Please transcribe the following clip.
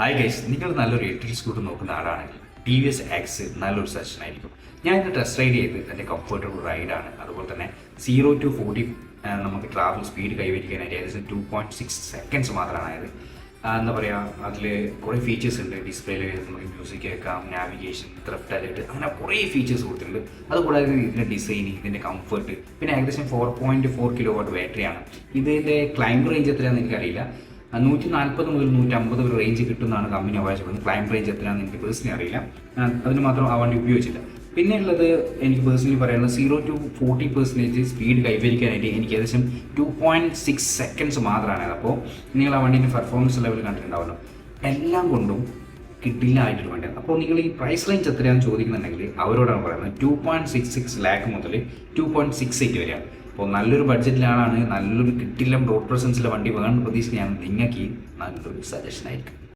Hi guys, നിങ്ങൾ നല്ലൊരു electric scooter നോക്കുന്ന ആളാണെങ്കിൽ TVS X നല്ലൊരു സജഷൻ ആയിരിക്കും. ഞാൻ ഇത് ടെസ്റ്റ് റൈഡ് ചെയ്ത് അതിൻ്റെ കംഫർട്ടബിൾ റൈഡാണ്. അതുപോലെ തന്നെ 0-40 നമുക്ക് ട്രാവൽ സ്പീഡ് കൈവരിക്കാനായിട്ട് ഏകദേശം 2.6 സെക്കൻഡ്സ് മാത്രമാണ് ആയത്. എന്താ പറയുക, അതിൽ കുറേ ഫീച്ചേഴ്സ് ഉണ്ട്. ഡിസ്പ്ലേയിൽ നമുക്ക് മ്യൂസിക് കേൾക്കാം, നാവിഗേഷൻ, ത്രെഫ്റ്റ് അലേർട്ട്, അങ്ങനെ കുറേ ഫീച്ചേഴ്സ് കൊടുത്തിട്ടുണ്ട്. അതുകൂടാതെ ഇതിൻ്റെ ഡിസൈൻ, ഇതിൻ്റെ കംഫർട്ട്, പിന്നെ ഏകദേശം 4.4 kW ബാറ്ററിയാണ്. ഇതിൻ്റെ ക്ലൈംബ് റേഞ്ച് എത്രയാണെന്ന് എനിക്കറിയില്ല. 140 മുതൽ 150 ഒരു റേഞ്ച് കിട്ടുന്നതാണ് കമ്പനി അവകാശപ്പെടുന്നത്. ക്ലൈംബ് റേഞ്ച് എത്രയാണെന്ന് എനിക്ക് പേഴ്സണലി അറിയില്ല. അതിന് മാത്രം ആ വണ്ടി ഉപയോഗിച്ചില്ല. പിന്നെ ഉള്ളത് എനിക്ക് പേഴ്സണലി പറയുന്നത് 0-40% സ്പീഡ് കൈവരിക്കാനായിട്ട് എനിക്ക് ഏകദേശം 2.6 സെക്കൻഡ്സ് മാത്രമാണ്. അപ്പോൾ നിങ്ങൾ ആ വണ്ടീൻ്റെ പെർഫോമൻസ് ലെവൽ കണ്ടിട്ടുണ്ടാവല്ലോ. എല്ലാം കൊണ്ടും കിട്ടില്ലായിട്ടൊരു വണ്ടിയാണ്. അപ്പോൾ നിങ്ങൾ ഈ പ്രൈസ് റേഞ്ച് എത്രയാണെന്ന് ചോദിക്കുന്നുണ്ടെങ്കിൽ അവരോടാണ് പറയുന്നത് 2.66 ലാക്ക് മുതൽ 2.68 വരെയാണ്. അപ്പോൾ നല്ലൊരു ബഡ്ജറ്റിലാണ്, നല്ലൊരു കിട്ടില്ല റോഡ് പ്രസൻസിലെ വണ്ടി വേണമെന്ന് പ്രതീക്ഷിക്കുകയാണ്. നിങ്ങൾക്ക് നല്ലൊരു സജഷൻ ആയിരിക്കും.